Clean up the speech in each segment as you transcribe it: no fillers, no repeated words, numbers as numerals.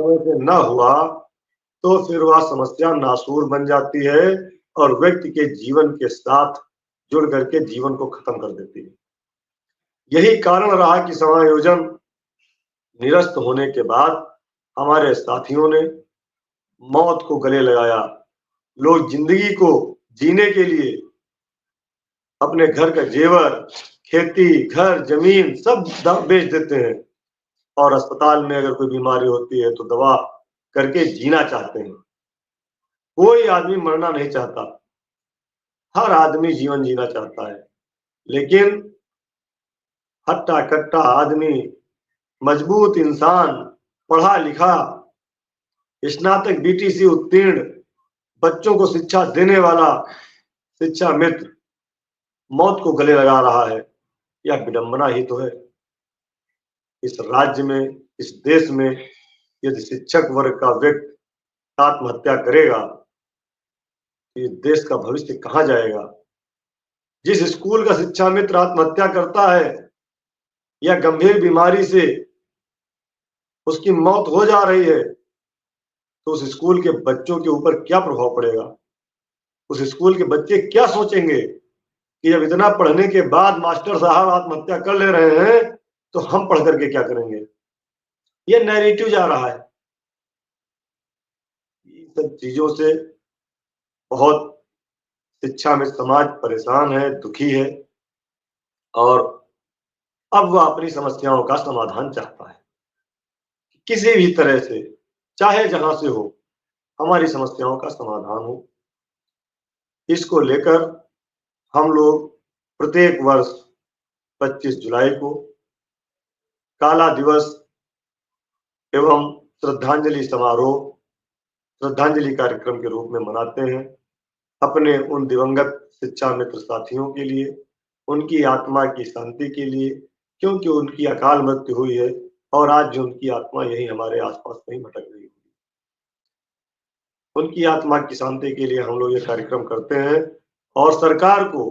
समय से न हुआ तो फिर वह समस्या नासूर बन जाती है और व्यक्ति के जीवन के साथ जुड़ करके जीवन को खत्म कर देती है। यही कारण रहा कि समायोजन निरस्त होने के बाद हमारे साथियों ने मौत को गले लगाया। लोग जिंदगी को जीने के लिए अपने घर का जेवर, खेती, घर, जमीन सब बेच देते हैं और अस्पताल में अगर कोई बीमारी होती है तो दवा करके जीना चाहते हैं। कोई आदमी मरना नहीं चाहता, हर आदमी जीवन जीना चाहता है, लेकिन हट्टा कट्टा आदमी, मजबूत इंसान, पढ़ा लिखा, स्नातक बीटीसी उत्तीर्ण, बच्चों को शिक्षा देने वाला शिक्षा मित्र मौत को गले लगा रहा है। यह विडंबना ही तो है। इस राज्य में, इस देश में यदि शिक्षक वर्ग का व्यक्ति आत्महत्या करेगा तो इस देश का भविष्य कहाँ जाएगा? जिस स्कूल का शिक्षा मित्र आत्महत्या करता है या गंभीर बीमारी से उसकी मौत हो जा रही है तो उस स्कूल के बच्चों के ऊपर क्या प्रभाव पड़ेगा? उस स्कूल के बच्चे क्या सोचेंगे कि जब इतना पढ़ने के बाद मास्टर साहब आत्महत्या कर ले रहे हैं तो हम पढ़ करके क्या करेंगे? ये नैरेटिव जा रहा है। इन सब चीजों से बहुत शिक्षा में समाज परेशान है, दुखी है और अब वह अपनी समस्याओं का समाधान चाहता है। किसी भी तरह से, चाहे जहां से हो, हमारी समस्याओं का समाधान हो। इसको लेकर हम लोग प्रत्येक वर्ष 25 जुलाई को काला दिवस एवं श्रद्धांजलि समारोह, श्रद्धांजलि कार्यक्रम के रूप में मनाते हैं अपने उन दिवंगत शिक्षा मित्र साथियों के लिए, उनकी आत्मा की शांति के लिए, क्योंकि उनकी अकाल मृत्यु हुई है और आज जो उनकी आत्मा यही हमारे आसपास कहीं भटक रही है। उनकी आत्मा की शांति के लिए हम लोग ये कार्यक्रम करते हैं और सरकार को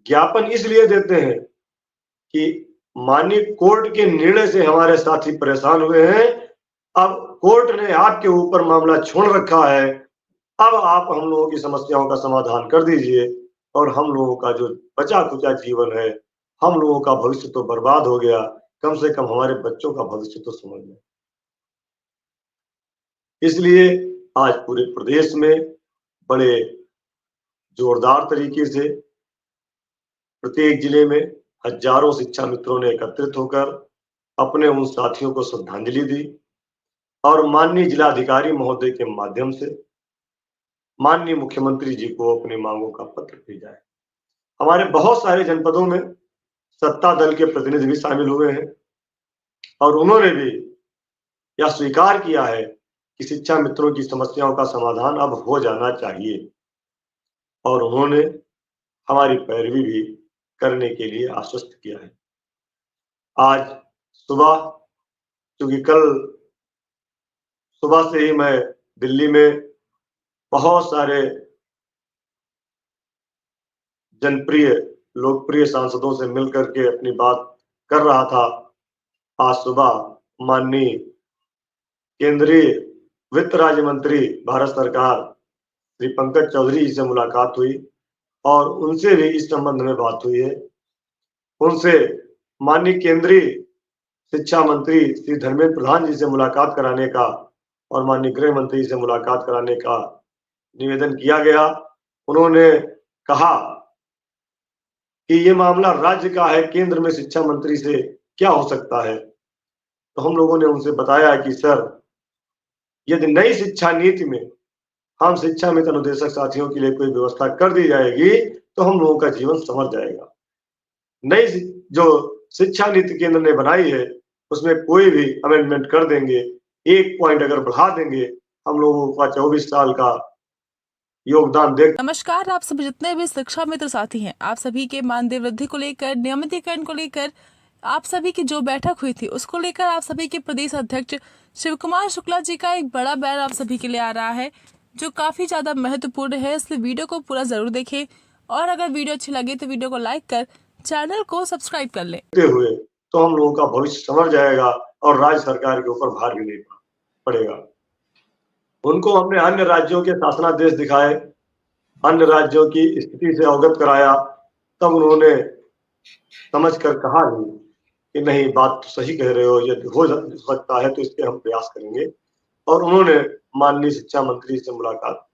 ज्ञापन इसलिए देते हैं कि माननीय कोर्ट के निर्णय से हमारे साथी परेशान हुए हैं। अब कोर्ट ने आपके ऊपर मामला छोड़ रखा है, अब आप हम लोगों की समस्याओं का समाधान कर दीजिए और हम लोगों का जो बचा खुचा जीवन है, हम लोगों का भविष्य तो बर्बाद हो गया, कम से कम हमारे बच्चों का भविष्य तो समझ लें। इसलिए आज पूरे प्रदेश में बड़े जोरदार तरीके से प्रत्येक जिले में हजारों शिक्षा मित्रों ने एकत्रित होकर अपने उन साथियों को श्रद्धांजलि दी और माननीय जिलाधिकारी महोदय के माध्यम से माननीय मुख्यमंत्री जी को अपनी मांगों का पत्र भेजा है। हमारे बहुत सारे जनपदों में सत्ता दल के प्रतिनिधि भी शामिल हुए हैं और उन्होंने भी यह स्वीकार किया है कि शिक्षा मित्रों की समस्याओं का समाधान अब हो जाना चाहिए और उन्होंने हमारी पैरवी भी करने के लिए आश्वस्त किया है। आज सुबह, क्योंकि कल सुबह से ही मैं दिल्ली में बहुत सारे जनप्रिय लोकप्रिय सांसदों से मिलकर के अपनी बात कर रहा था। आज सुबह माननीय केंद्रीय वित्त राज्य मंत्री भारत सरकार श्री पंकज चौधरी जी से मुलाकात हुई और उनसे भी इस संबंध में बात हुई है। उनसे माननीय केंद्रीय शिक्षा मंत्री श्री धर्मेंद्र प्रधान जी से मुलाकात कराने का और माननीय गृह मंत्री से मुलाकात कराने का निवेदन किया गया। उन्होंने कहा कि ये मामला राज्य का है, केंद्र में शिक्षा मंत्री से क्या हो सकता है। तो हम लोगों ने उनसे बताया कि सर, यदि नई शिक्षा नीति में हम शिक्षा मित्र अनुदेशक साथियों के लिए कोई व्यवस्था कर दी जाएगी तो हम लोगों का जीवन संवर जाएगा। नई जो शिक्षा नीति केंद्र ने बनाई है उसमें कोई भी अमेंडमेंट कर देंगे, एक पॉइंट अगर बढ़ा देंगे, हम लोगों का 24 साल का योगदान दे। नमस्कार, आप सभी जितने भी शिक्षा मित्र साथी हैं, आप सभी के मानदेय वृद्धि को लेकर, नियमितीकरण को लेकर, आप सभी की जो बैठक हुई थी उसको लेकर आप सभी के प्रदेश अध्यक्ष शिव कुमार शुक्ला जी का एक बड़ा बयान आप सभी के लिए आ रहा है जो काफी ज्यादा महत्वपूर्ण है। इसलिए वीडियो को पूरा जरूर देखें और अगर वीडियो अच्छी लगे तो वीडियो को लाइक कर चैनल को सब्सक्राइब कर लें। हुए तो हम लोगों का भविष्य संवर जाएगा और राज्य सरकार के ऊपर भार भी नहीं पड़ा। पड़ेगा। उनको हमने अन्य राज्यों के शासनादेश दिखाए, अन्य राज्यों की स्थिति से अवगत कराया, तब उन्होंने समझ कर कहा ही कि नहीं, बात तो सही कह रहे हो, यदि हो सकता है तो इसके हम प्रयास करेंगे। और उन्होंने माननीय शिक्षा मंत्री से मुलाकात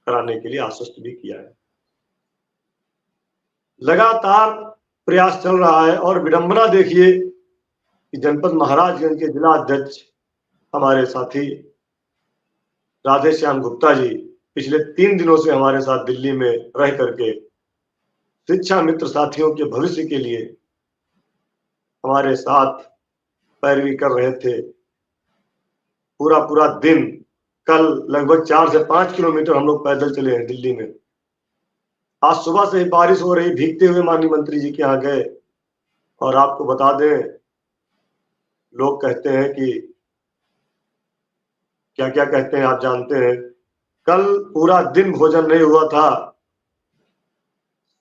कराने के लिए आश्वस्त भी किया है। लगातार प्रयास चल रहा है और विडंबना देखिए कि जनपद महाराजगंज के जिला अध्यक्ष हमारे साथी राधे श्याम गुप्ता जी पिछले 3 दिनों से हमारे साथ दिल्ली में रह करके शिक्षा मित्र साथियों के भविष्य के लिए हमारे साथ पैरवी कर रहे थे। पूरा पूरा दिन, कल लगभग 4 से 5 किलोमीटर हम लोग पैदल चले हैं दिल्ली में। आज सुबह से ही बारिश हो रही, भीगते हुए माननीय मंत्री जी के यहाँ गए। और आपको बता दें, लोग कहते हैं कि क्या क्या कहते हैं आप जानते हैं। कल पूरा दिन भोजन नहीं हुआ था,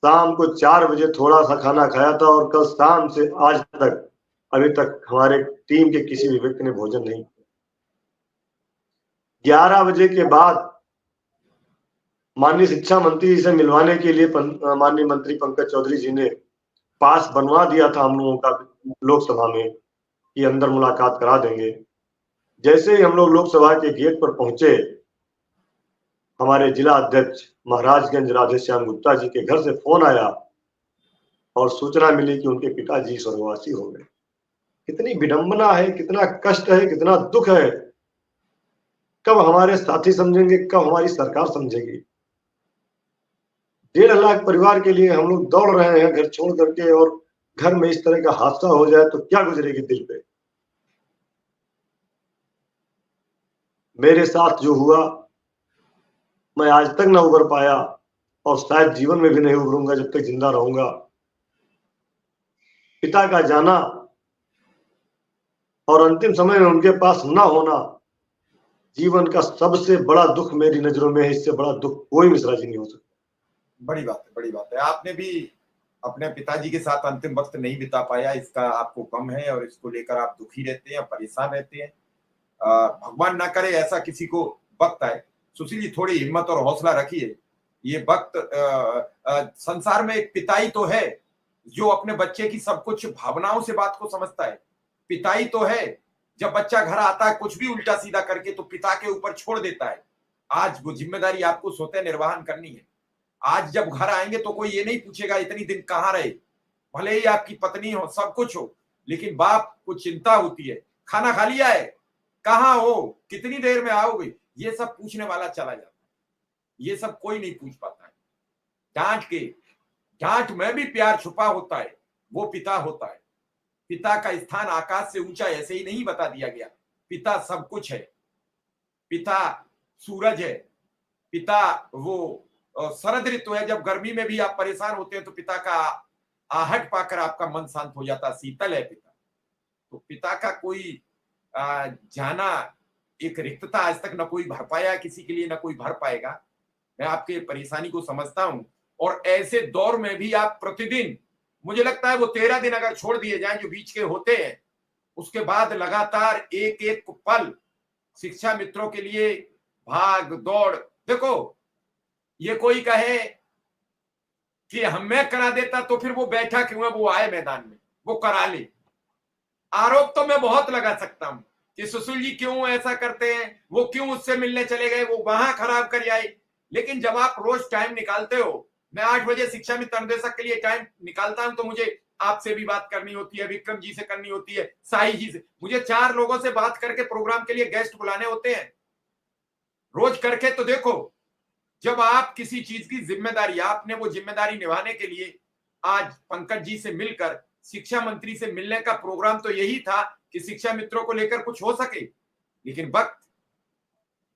शाम को 4 बजे थोड़ा सा खाना खाया था और कल शाम से आज तक अभी तक हमारे टीम के किसी भी व्यक्ति ने भोजन नहीं किया। 11 बजे के बाद माननीय शिक्षा मंत्री जी से मिलवाने के लिए माननीय मंत्री पंकज चौधरी जी ने पास बनवा दिया था हम लोगों का लोकसभा में कि अंदर मुलाकात करा देंगे। जैसे ही हम लोग लोकसभा के गेट पर पहुंचे, हमारे जिला अध्यक्ष महाराजगंज राधे श्याम गुप्ता जी के घर से फोन आया और सूचना मिली कि उनके पिताजी स्वर्गवासी हो गए। कितनी विडंबना है, कितना कष्ट है, कितना दुख है। कब हमारे साथी समझेंगे, कब हमारी सरकार समझेगी। 1.5 लाख परिवार के लिए हम लोग दौड़ रहे हैं घर छोड़ करके, और घर में इस तरह का हादसा हो जाए तो क्या गुजरेगी दिल पे। मेरे साथ जो हुआ, मैं आज तक न उबर पाया और शायद जीवन में भी नहीं उबरूंगा जब तक जिंदा रहूंगा। पिता का जाना और अंतिम समय में उनके पास न होना जीवन का सबसे बड़ा दुख मेरी नजरों में है। इससे बड़ा दुख कोई मिश्रा जी नहीं हो सकता। बड़ी बात है, बड़ी बात है। आपने भी अपने पिताजी के साथ अंतिम वक्त नहीं बिता पाया, इसका आपको गम है और इसको लेकर आप दुखी रहते हैं, परेशान रहते हैं। भगवान ना करे ऐसा किसी को वक्त आए। सुशील जी, थोड़ी हिम्मत और हौसला रखिए। ये वक्त संसार में एक पिता ही तो है जो अपने बच्चे की सब कुछ भावनाओं से बात को समझता है। पिता ही तो है, जब बच्चा घर आता है कुछ भी उल्टा सीधा करके तो पिता के ऊपर छोड़ देता है। आज वो जिम्मेदारी आपको स्वतः निर्वहन करनी है। आज जब घर आएंगे तो कोई ये नहीं पूछेगा इतनी दिन कहाँ रहे। भले ही आपकी पत्नी हो, सब कुछ हो, लेकिन बाप को चिंता होती है, खाना खा लिया है, कहाँ हो, कितनी देर में आओगे, ये सब पूछने वाला चला जाता है। ये सब कोई नहीं पूछ पाता है। डांट में भी प्यार छुपा होता है, वो पिता होता है। पिता का स्थान आकाश से ऊंचा ऐसे ही नहीं बता दिया गया। पिता सब कुछ है। पिता सूरज है। पिता वो शरद ऋतु है, जब गर्मी में भी आप परेशान होते हैं तो पिता का आहट पाकर आपका मन शांत हो जाता। शीतल है पिता। तो पिता का कोई जाना एक रिक्तता आज तक न कोई भर पाया किसी के लिए, न कोई भर पाएगा। मैं आपके परेशानी को समझता हूं। और ऐसे दौर में भी आप प्रतिदिन, मुझे लगता है वो 13 दिन अगर छोड़ दिए जाएं जो बीच के होते हैं, उसके बाद लगातार एक एक पल शिक्षा मित्रों के लिए भाग दौड़। देखो, ये कोई कहे कि मैं करा देता तो फिर वो बैठा क्यों है, वो आए मैदान में, वो करा ले। आरोप तो मैं बहुत लगा सकता हूं कि सुशील जी क्यों ऐसा करते हैं, वो क्यों उससे मिलने चले गए, वो वहां खराब कर आए। लेकिन जब आप रोज टाइम निकालते हो, मैं 8 बजे शिक्षा मित्र निर्देशक के लिए टाइम निकालता हूं, तो मुझे आपसे भी बात करनी होती है, विक्रम जी से करनी होती है, साई जी से, मुझे 4 लोगों से बात करके प्रोग्राम के लिए गेस्ट बुलाने होते हैं रोज करके। तो देखो, जब आप किसी चीज की जिम्मेदारी, आपने वो जिम्मेदारी निभाने के लिए आज पंकज जी से मिलकर शिक्षा मंत्री से मिलने का प्रोग्राम तो यही था कि शिक्षा मित्रों को लेकर कुछ हो सके। लेकिन वक्त,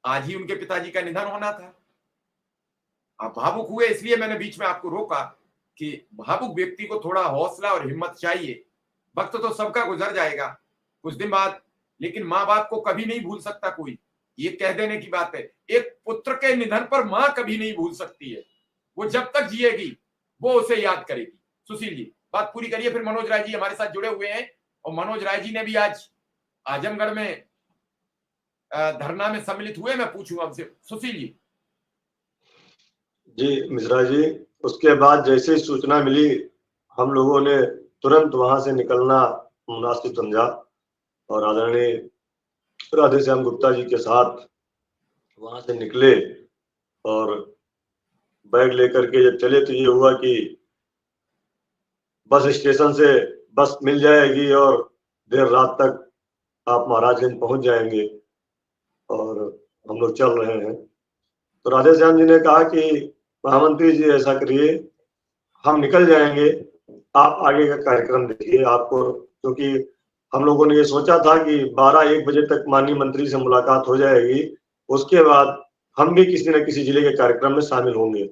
आज ही उनके पिताजी का निधन होना था। आप भावुक हुए, इसलिए मैंने बीच में आपको रोका कि भावुक व्यक्ति को थोड़ा हौसला और हिम्मत चाहिए। वक्त तो सबका गुजर जाएगा कुछ दिन बाद, लेकिन माँ बाप को कभी नहीं भूल सकता कोई। ये कह देने की बात है, एक पुत्र के निधन पर मां कभी नहीं भूल सकती है। वो जब तक जिएगी वो उसे याद करेगी। सुशील जी, बात पूरी करिए, फिर मनोज राय जी हमारे साथ जुड़े हुए हैं। और मनोज राय जी ने भी आज आजमगढ़ में धरना में सम्मिलित हुए? मैं पूछूंगा हमसे। सुशील जी। जी मिश्रा जी, उसके बाद जैसे ही सूचना मिली हम लोगों ने तुरंत वहां से निकलना मुनासिब समझा और आदरणीय राधेश्याम गुप्ता जी के साथ वहां से निकले और बैग लेकर के जब चले तो ये हुआ कि बस स्टेशन से बस मिल जाएगी और देर रात तक आप महाराजगंज पहुंच जाएंगे और हम लोग चल रहे हैं। तो राधेश्याम जी ने कहा कि महामंत्री जी ऐसा करिए, हम निकल जाएंगे, आप आगे का कार्यक्रम देखिए। आपको क्योंकि हम लोगों ने ये सोचा था कि 12-1 बजे तक माननीय मंत्री से मुलाकात हो जाएगी, उसके बाद हम भी किसी न किसी जिले के कार्यक्रम में शामिल होंगे।